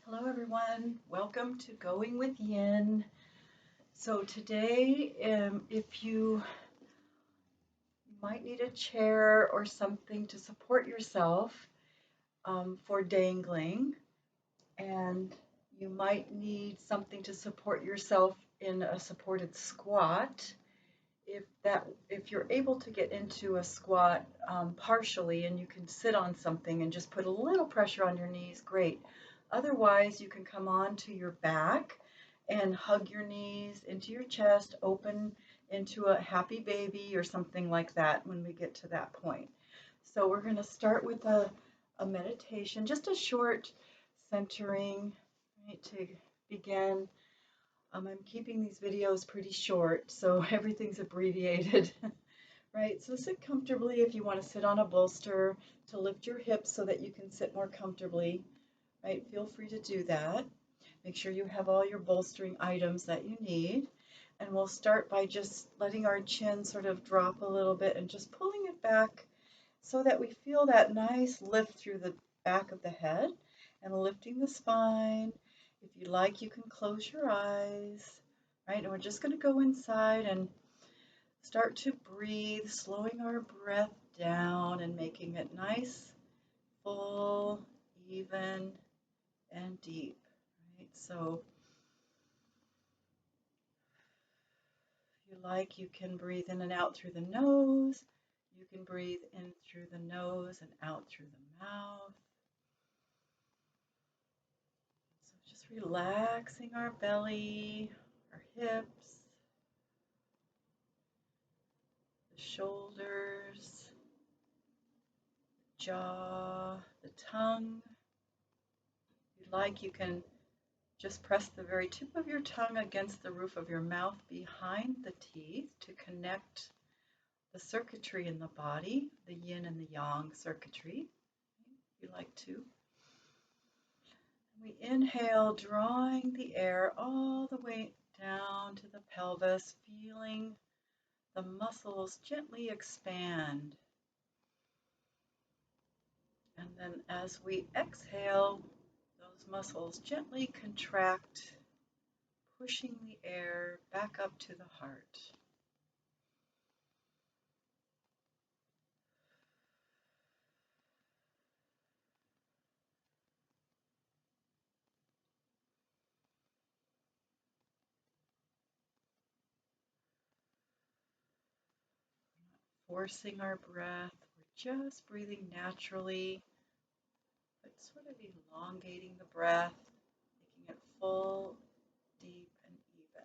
Hello everyone, welcome to Going with Yin. So today, if you might need a chair or something to support yourself for dangling, and you might need something to support yourself in a supported squat. If you're able to get into a squat partially and you can sit on something and just put a little pressure on your knees, great. Otherwise, you can come onto your back and hug your knees into your chest, open into a happy baby or something like that when we get to that point. So we're going to start with a meditation, just a short centering, right, to begin. I'm keeping these videos pretty short, so everything's abbreviated, right? So sit comfortably if you want to sit on a bolster to lift your hips so that you can sit more comfortably, right? Feel free to do that. Make sure you have all your bolstering items that you need. And we'll start by just letting our chin sort of drop a little bit and just pulling it back so that we feel that nice lift through the back of the head and lifting the spine. If you like, you can close your eyes, right? And we're just going to go inside and start to breathe, slowing our breath down and making it nice, full, even, and deep, right? So if you like, you can breathe in and out through the nose. You can breathe in through the nose and out through the mouth. So just relaxing our belly, our hips, the shoulders, jaw, the tongue. If you like, you can just press the very tip of your tongue against the roof of your mouth behind the teeth to connect the circuitry in the body, the yin and the yang circuitry, if you like to. We inhale, drawing the air all the way down to the pelvis, feeling the muscles gently expand. And then as we exhale, those muscles gently contract, pushing the air back up to the heart. Forcing our breath, we're just breathing naturally, but sort of elongating the breath, making it full, deep, and even.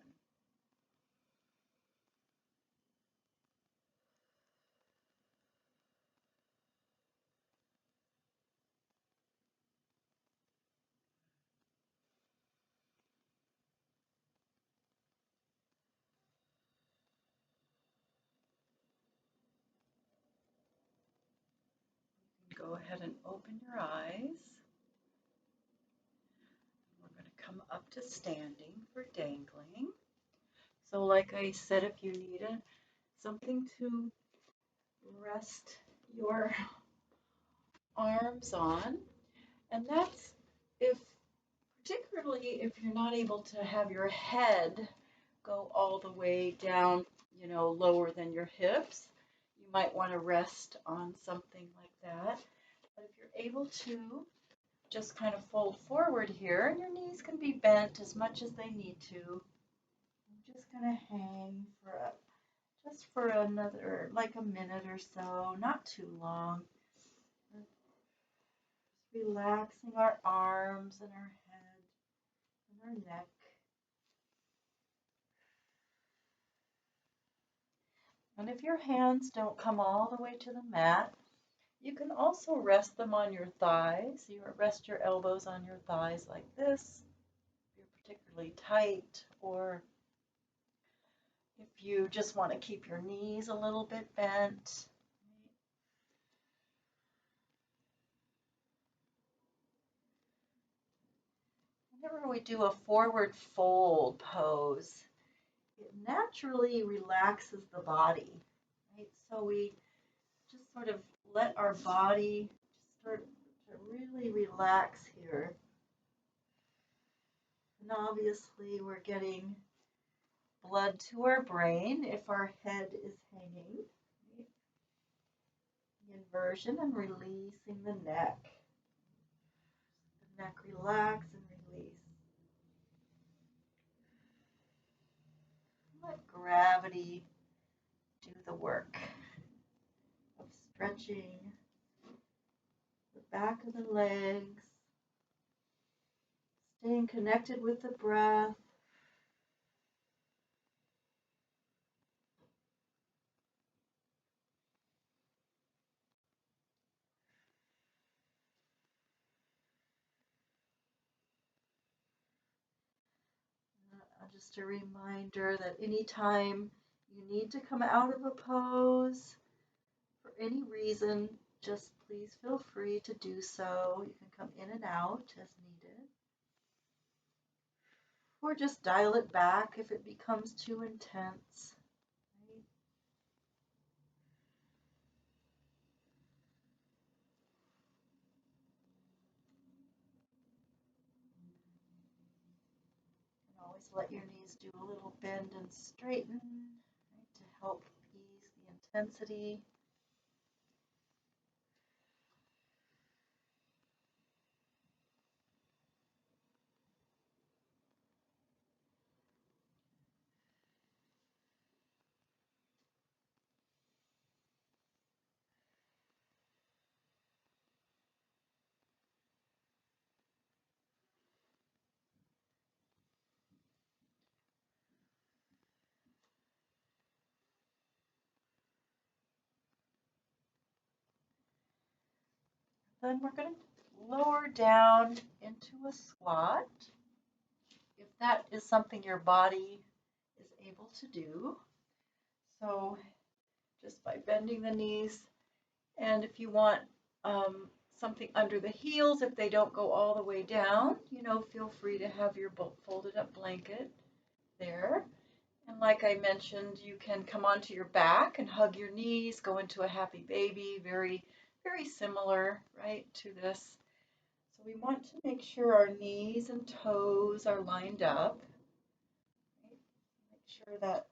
Go ahead and open your eyes. We're going to come up to standing for dangling. So like I said, if you need something to rest your arms on, and that's particularly if you're not able to have your head go all the way down, lower than your hips, you might want to rest on something like that. But if you're able to, just kind of fold forward here, and your knees can be bent as much as they need to. I'm just going to hang just for another, like a minute or so, not too long. Just relaxing our arms and our head and our neck. And if your hands don't come all the way to the mat, you can also rest them on your thighs. You rest your elbows on your thighs like this, if you're particularly tight, or if you just want to keep your knees a little bit bent. Whenever we do a forward fold pose, it naturally relaxes the body, right? So we just sort of let our body start to really relax here. And obviously we're getting blood to our brain if our head is hanging. Right? The inversion and releasing the neck. The neck relax and release. Let gravity do the work of stretching the back of the legs, staying connected with the breath. Just a reminder that anytime you need to come out of a pose for any reason, just please feel free to do so. You can come in and out as needed. Or just dial it back if it becomes too intense. Right? And always let your knees do a little bend and straighten, right, to help ease the intensity. Then we're going to lower down into a squat. If that is something your body is able to do. So just by bending the knees, and if you want something under the heels, if they don't go all the way down, feel free to have your folded up blanket there. And like I mentioned, you can come onto your back and hug your knees, go into a happy baby, very, very similar, right, to this. So we want to make sure our knees and toes are lined up. Right? Make sure that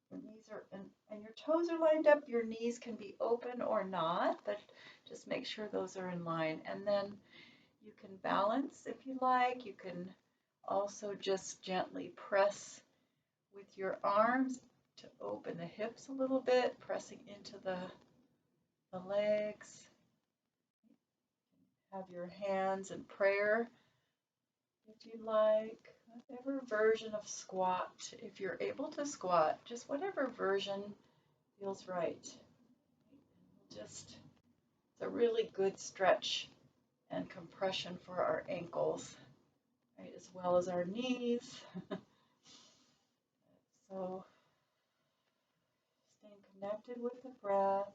your knees are, and your toes are lined up. Your knees can be open or not, but just make sure those are in line. And then you can balance if you like. You can also just gently press with your arms to open the hips a little bit, pressing into the legs. Have your hands in prayer if you like. Whatever version of squat, if you're able to squat, just whatever version feels right. It's a really good stretch and compression for our ankles, right, as well as our knees. So staying connected with the breath.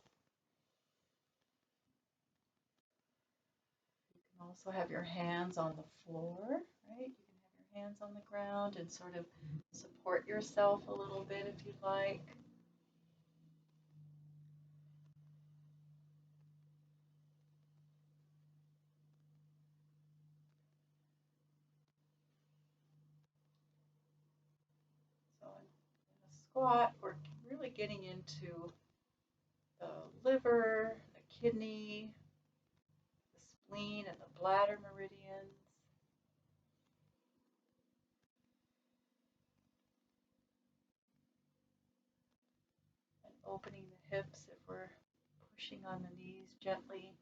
You can also have your hands on the floor, right? You can have your hands on the ground and sort of support yourself a little bit if you'd like. So in a squat, we're really getting into the liver, the kidney, the spleen, and the bladder meridians. And opening the hips if we're pushing on the knees gently.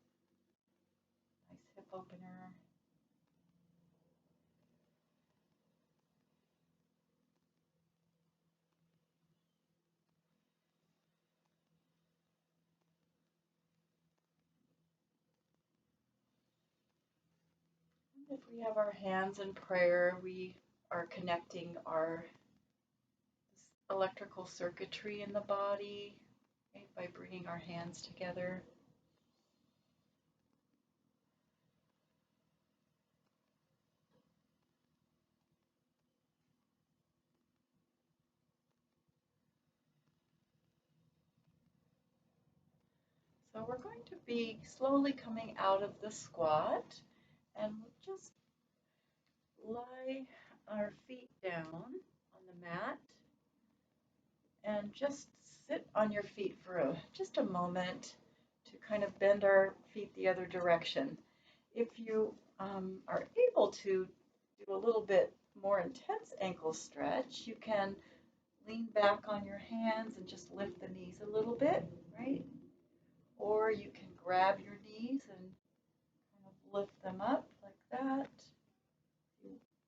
Nice hip opener. If we have our hands in prayer, we are connecting our electrical circuitry in the body, right, by bringing our hands together. So we're going to be slowly coming out of the squat, and we'll just lie our feet down on the mat and just sit on your feet for just a moment to kind of bend our feet the other direction. If you are able to do a little bit more intense ankle stretch, you can lean back on your hands and just lift the knees a little bit, right? Or you can grab your knees and kind of lift them up like that.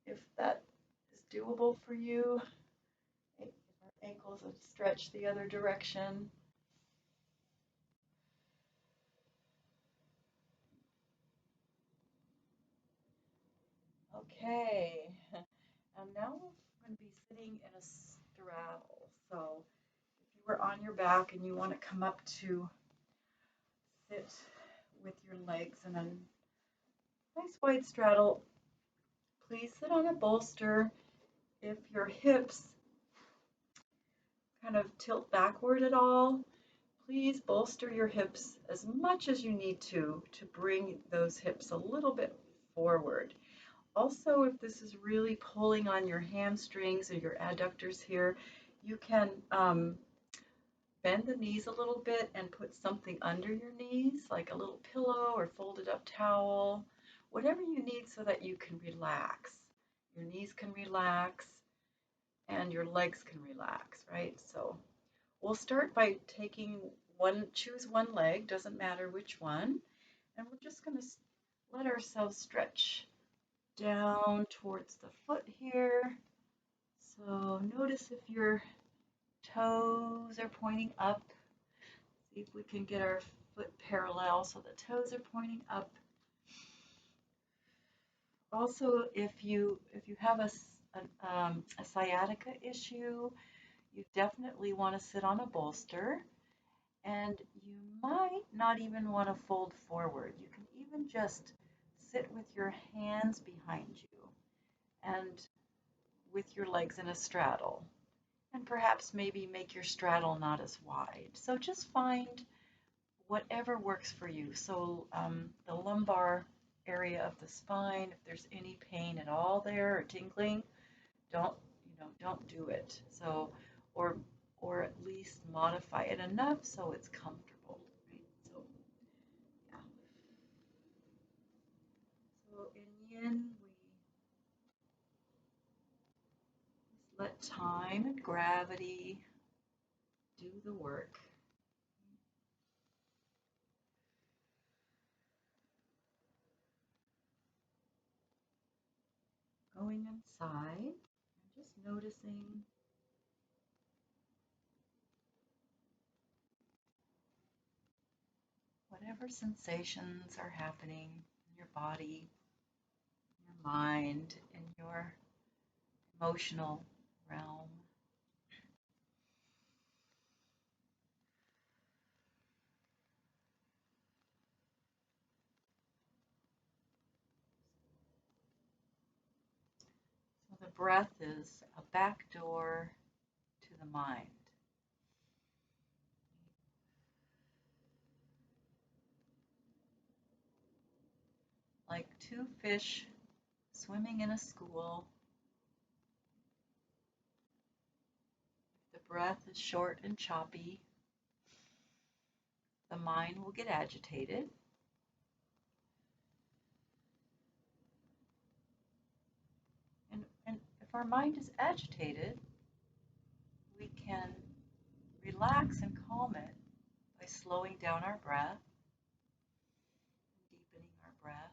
If that is doable for you, our ankles will stretch the other direction. Okay, and now we're going to be sitting in a straddle. So if you were on your back and you want to come up to sit with your legs in a nice wide straddle, please sit on a bolster. If your hips kind of tilt backward at all, please bolster your hips as much as you need to bring those hips a little bit forward. Also, if this is really pulling on your hamstrings or your adductors here, you can bend the knees a little bit and put something under your knees, like a little pillow or folded up towel, whatever you need so that you can relax. Your knees can relax and your legs can relax, right? So we'll start by choose one leg, doesn't matter which one, and we're just going to let ourselves stretch down towards the foot here. So notice if your toes are pointing up. See if we can get our foot parallel so the toes are pointing up. Also, if you have a sciatica issue, you definitely want to sit on a bolster, and you might not even want to fold forward. You can even just sit with your hands behind you and with your legs in a straddle, and perhaps maybe make your straddle not as wide. So just find whatever works for you. So the lumbar area of the spine, if there's any pain at all there or tingling, don't do it. So or at least modify it enough so it's comfortable, right? So yeah. So in yin, we just let time and gravity do the work. Going inside and just noticing whatever sensations are happening in your body, in your mind, in your emotional realm. So the breath is a back door to the mind. Like two fish swimming in a school. If the breath is short and choppy, the mind will get agitated. And if our mind is agitated, we can relax and calm it by slowing down our breath, deepening our breath.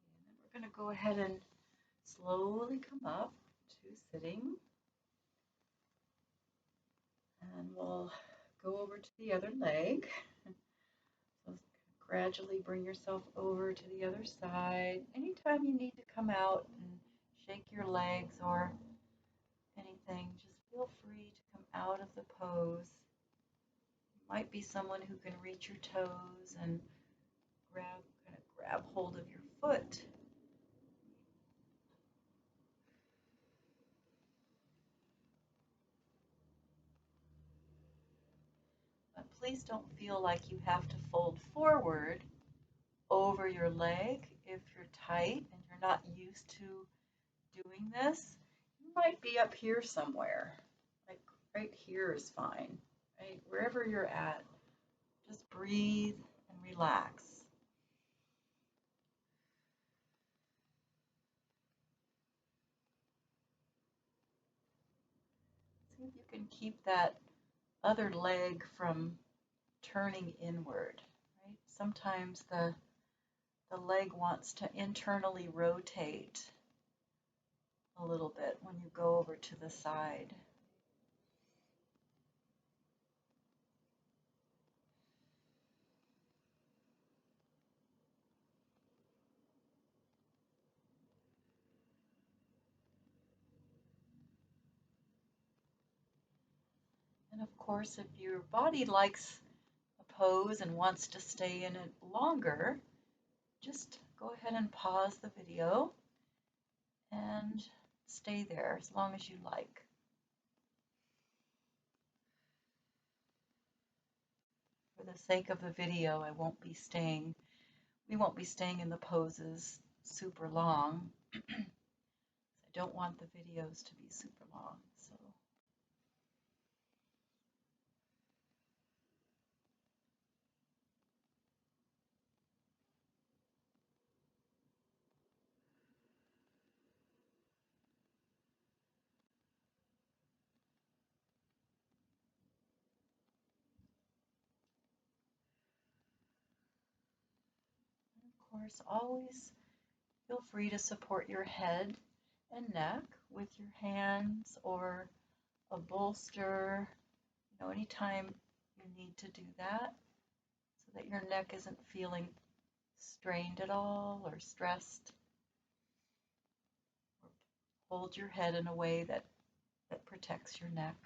And then we're going to go ahead and slowly come up to sitting. And we'll go over to the other leg. So gradually bring yourself over to the other side. Anytime you need to come out and shake your legs or anything, just feel free to come out of the pose. You might be someone who can reach your toes and grab hold of your foot. please don't feel like you have to fold forward over your leg if you're tight and you're not used to doing this. You might be up here somewhere, like right here is fine, right? Wherever you're at, just breathe and relax. See if you can keep that other leg from turning inward, right? Sometimes the leg wants to internally rotate a little bit when you go over to the side. And of course, if your body likes a pose and wants to stay in it longer, just go ahead and pause the video and stay there as long as you like. For the sake of the video, we won't be staying in the poses super long. I don't want the videos to be super long, so. Of course, always feel free to support your head and neck with your hands or a bolster, anytime you need to do that so that your neck isn't feeling strained at all or stressed. Or hold your head in a way that protects your neck.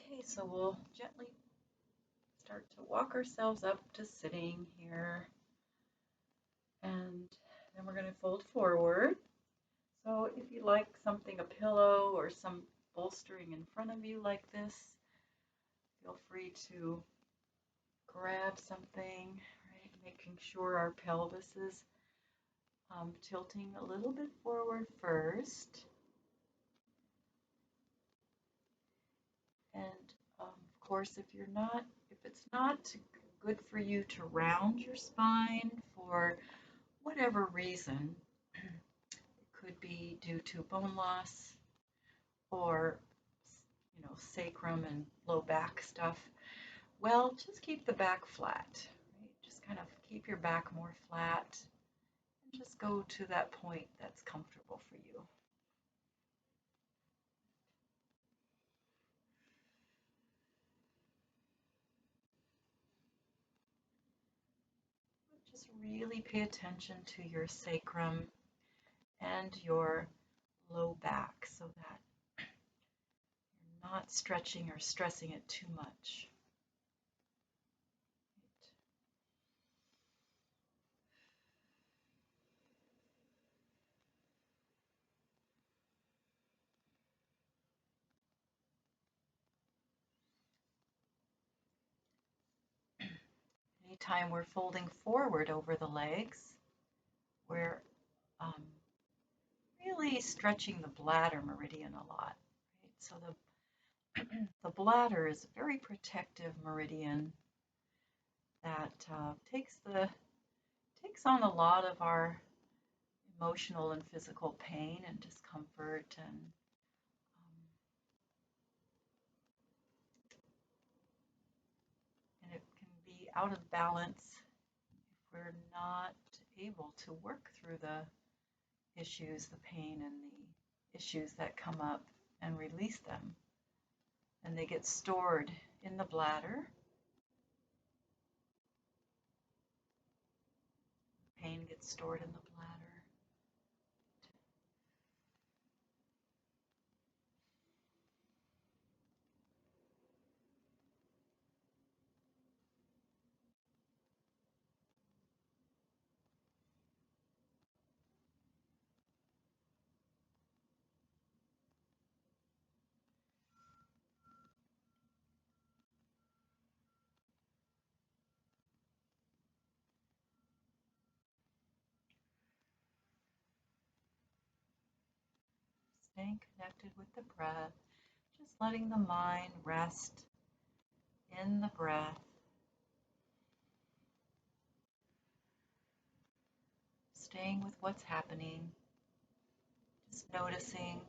Okay, so we'll gently start to walk ourselves up to sitting here. And then we're going to fold forward. So if you like something, a pillow or some bolstering in front of you like this, feel free to grab something, right? Making sure our pelvis is tilting a little bit forward first. And of course, if it's not good for you to round your spine for whatever reason, it could be due to bone loss or sacrum and low back stuff. Well, just keep the back flat, right? Just kind of keep your back more flat and just go to that point that's comfortable for you. Just really pay attention to your sacrum and your low back so that you're not stretching or stressing it too much. Anytime we're folding forward over the legs, we're really stretching the bladder meridian a lot. Right? So the bladder is a very protective meridian that takes on a lot of our emotional and physical pain and discomfort, and it can be out of balance if we're not able to work through the issues, the pain and the issues that come up and release them. And they get stored in the bladder. Pain gets stored in the bladder. staying connected with the breath, just letting the mind rest in the breath. Staying with what's happening, just noticing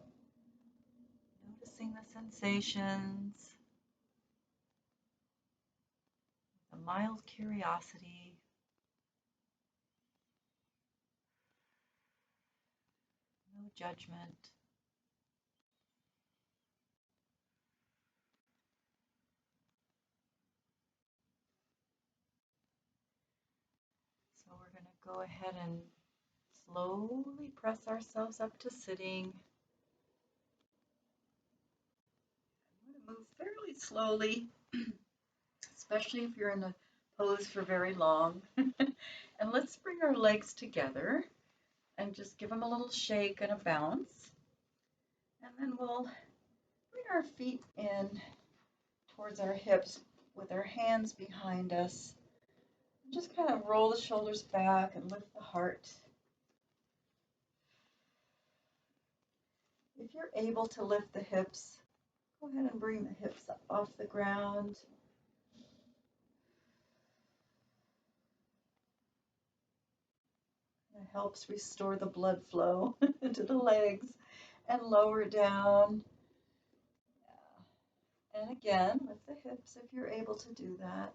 the sensations, the mild curiosity, no judgment. So we're going to go ahead and slowly press ourselves up to sitting. I'm going to move fairly slowly, especially if you're in a pose for very long. And let's bring our legs together and just give them a little shake and a bounce. And then we'll bring our feet in towards our hips with our hands behind us. Just kind of roll the shoulders back and lift the heart. If you're able to lift the hips, go ahead and bring the hips up off the ground. It helps restore the blood flow to the legs and lower down. Yeah. And again, with the hips, if you're able to do that.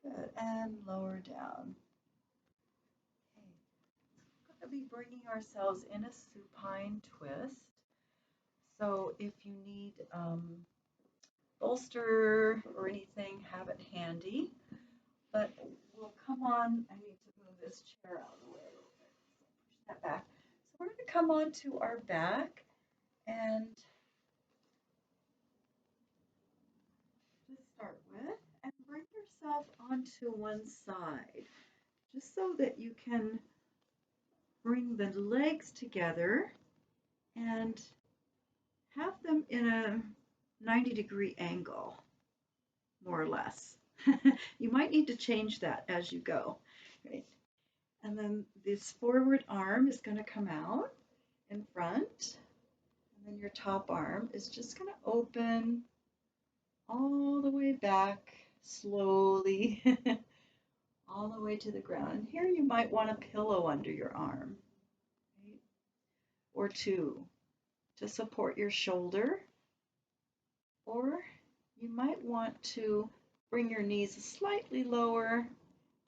Good, and lower down. Okay. We're going to be bringing ourselves in a supine twist. So if you need bolster or anything, have it handy. But we'll come on. I need to move this chair out of the way a little bit. So push that back. So we're going to come on to our back and to start with, and bring yourself onto one side, just so that you can bring the legs together and have them in a 90-degree angle, more or less. You might need to change that as you go. Right? And then this forward arm is going to come out in front. And then your top arm is just going to open all the way back slowly, all the way to the ground. And here you might want a pillow under your arm, right? Or two to support your shoulder. Or you might want to bring your knees slightly lower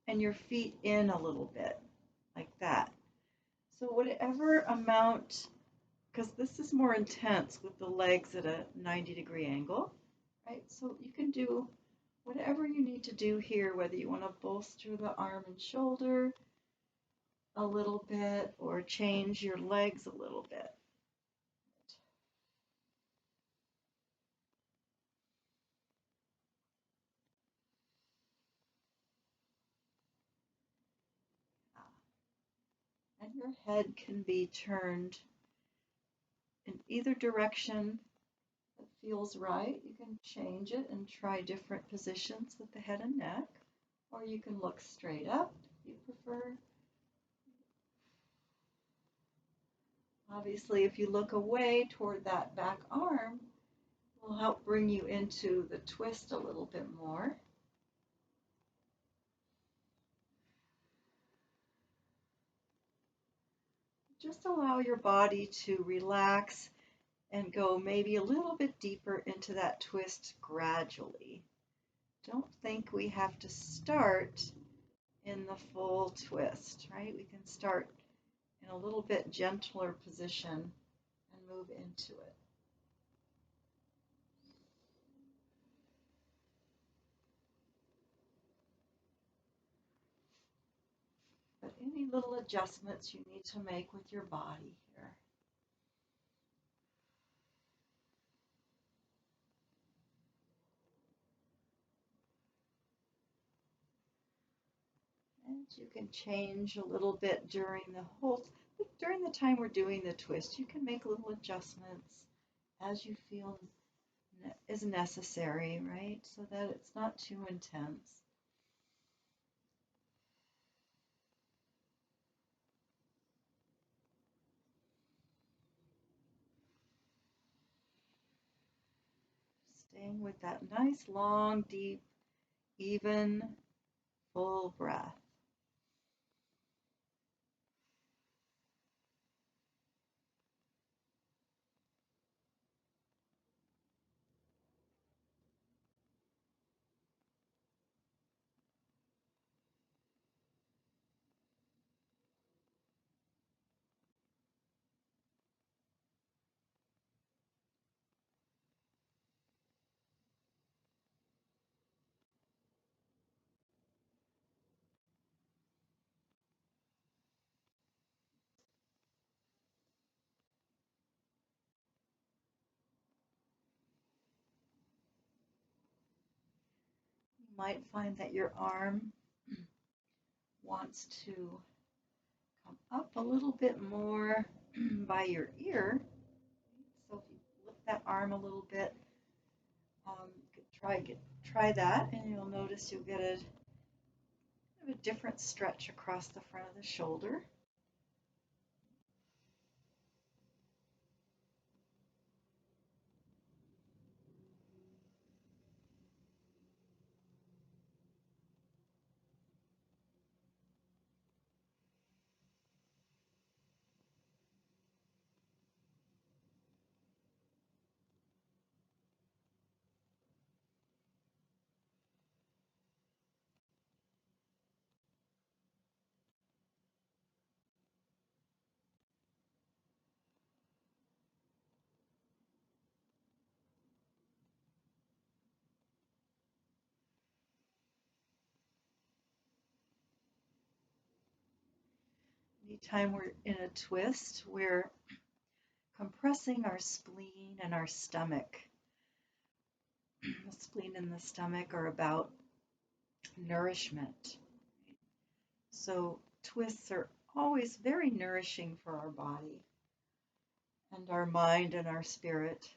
and your feet in a little bit, like that. So whatever amount, because this is more intense with the legs at a 90-degree angle, right? So you can do whatever you need to do here, whether you want to bolster the arm and shoulder a little bit or change your legs a little bit. And your head can be turned in either direction that feels right. You can change it and try different positions with the head and neck, or you can look straight up if you prefer. Obviously, if you look away toward that back arm, it will help bring you into the twist a little bit more. Just allow your body to relax and go maybe a little bit deeper into that twist gradually. Don't think we have to start in the full twist, right? We can start in a little bit gentler position and move into it. But any little adjustments you need to make with your body here. And you can change a little bit during the time we're doing the twist. You can make little adjustments as you feel is necessary, right? So that it's not too intense. Staying with that nice, long, deep, even, full breath. You might find that your arm wants to come up a little bit more by your ear. So if you lift that arm a little bit, try that, and you'll notice you'll get a different stretch across the front of the shoulder. Anytime we're in a twist, we're compressing our spleen and our stomach. The spleen and the stomach are about nourishment. So twists are always very nourishing for our body and our mind and our spirit.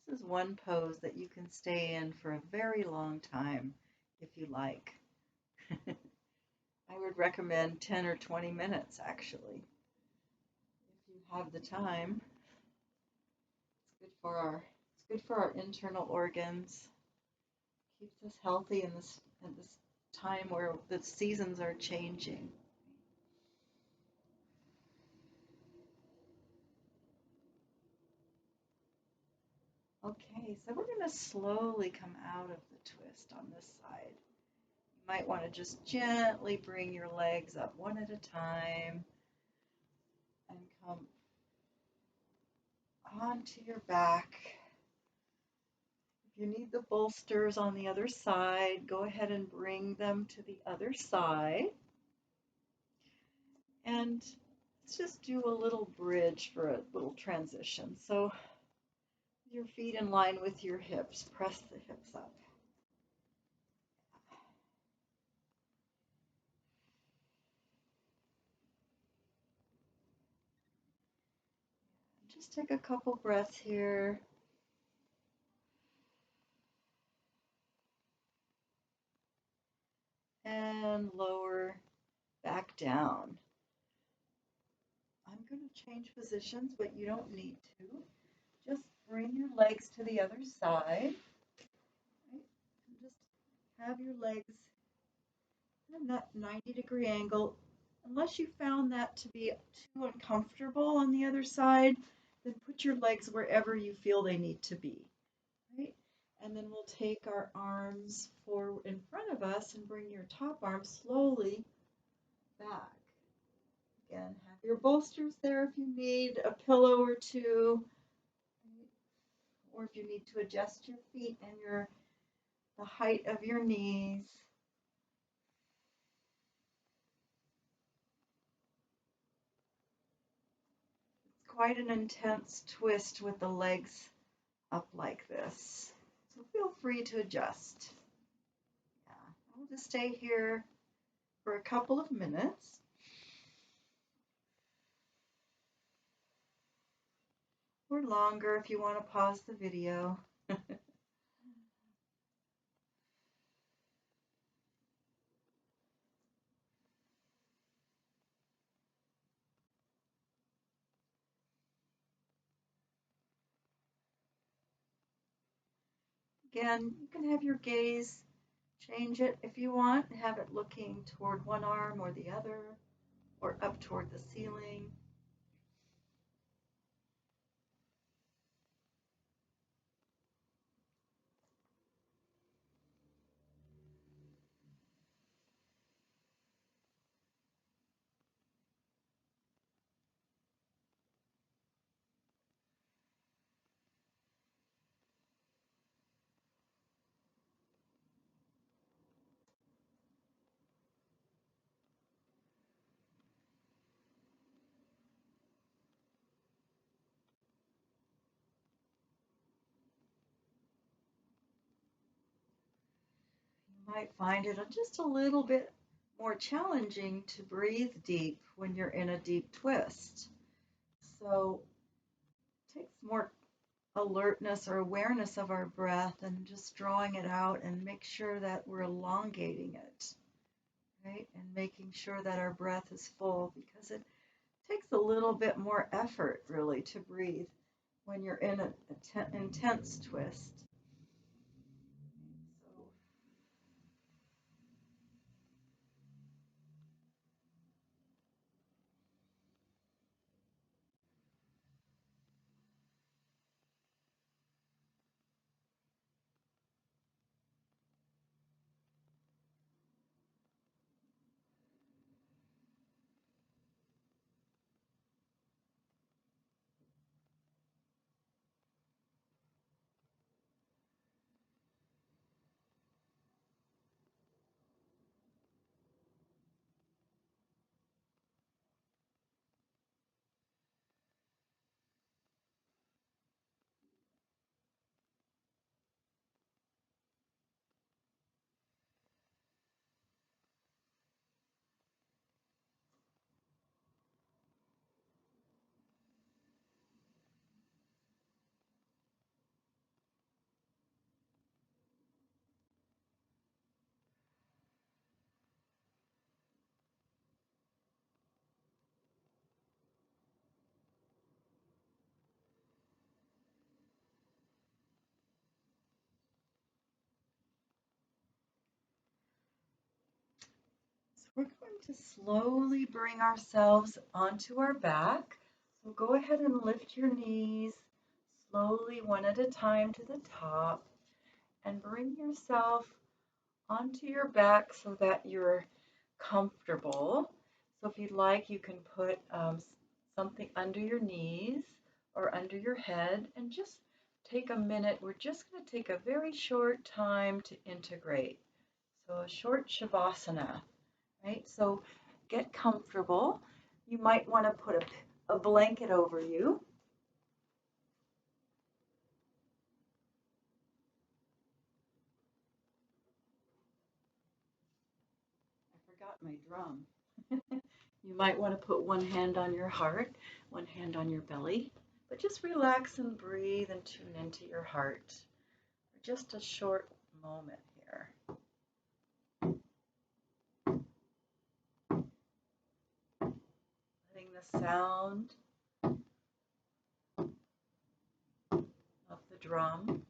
This is one pose that you can stay in for a very long time if you like. I would recommend 10 or 20 minutes actually, if you have the time. It's good for our internal organs. Keeps us healthy in this time where the seasons are changing. Okay, so we're going to slowly come out of the twist on this side. You might want to just gently bring your legs up one at a time and come onto your back. If you need the bolsters on the other side, go ahead and bring them to the other side. And let's just do a little bridge for a little transition. So your feet in line with your hips, press the hips up. Just take a couple breaths here. And lower back down. I'm going to change positions, but you don't need to. Just bring your legs to the other side. Right? And just have your legs in that 90-degree angle. Unless you found that to be too uncomfortable on the other side, then put your legs wherever you feel they need to be. Right? And then we'll take our arms forward in front of us and bring your top arm slowly back. Again, have your bolsters there if you need a pillow or two, or if you need to adjust your feet and the height of your knees. It's quite an intense twist with the legs up like this. So feel free to adjust. Yeah, I'll just stay here for a couple of minutes. Or longer if you want to pause the video. Again, you can have your gaze, change it if you want, have it looking toward one arm or the other, or up toward the ceiling. You might find it just a little bit more challenging to breathe deep when you're in a deep twist. So it takes more alertness or awareness of our breath and just drawing it out and make sure that we're elongating it, right? And making sure that our breath is full, because it takes a little bit more effort really to breathe when you're in an intense twist. So we're going to slowly bring ourselves onto our back. So go ahead and lift your knees slowly, one at a time, to the top, and bring yourself onto your back so that you're comfortable. So if you'd like, you can put something under your knees or under your head and just take a minute. We're just going to take a very short time to integrate. So a short Shavasana, right? So get comfortable. You might want to put a blanket over you. I forgot my drum. You might want to put one hand on your heart, one hand on your belly, but just relax and breathe and tune into your heart for just a short moment here. Letting the sound of the drum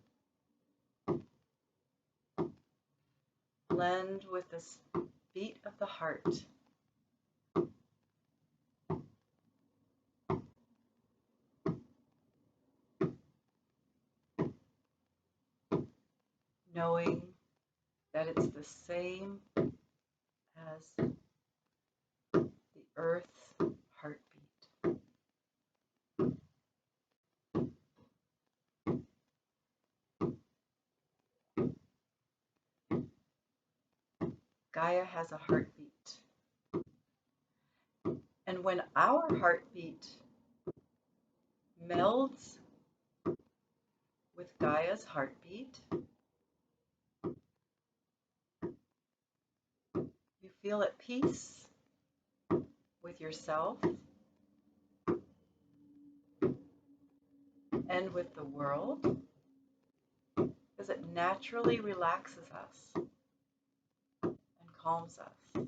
blend with the beat of the heart. Knowing that it's the same as the earth's heartbeat. Gaia has a heartbeat. And when our heartbeat melds with Gaia's heartbeat, feel at peace with yourself and with the world, because it naturally relaxes us and calms us.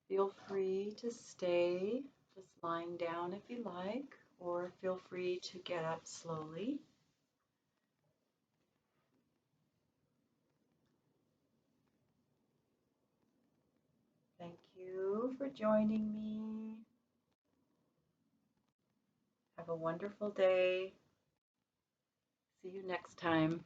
Feel free to stay just lying down if you like, or feel free to get up slowly. Thank you for joining me. Have a wonderful day. See you next time.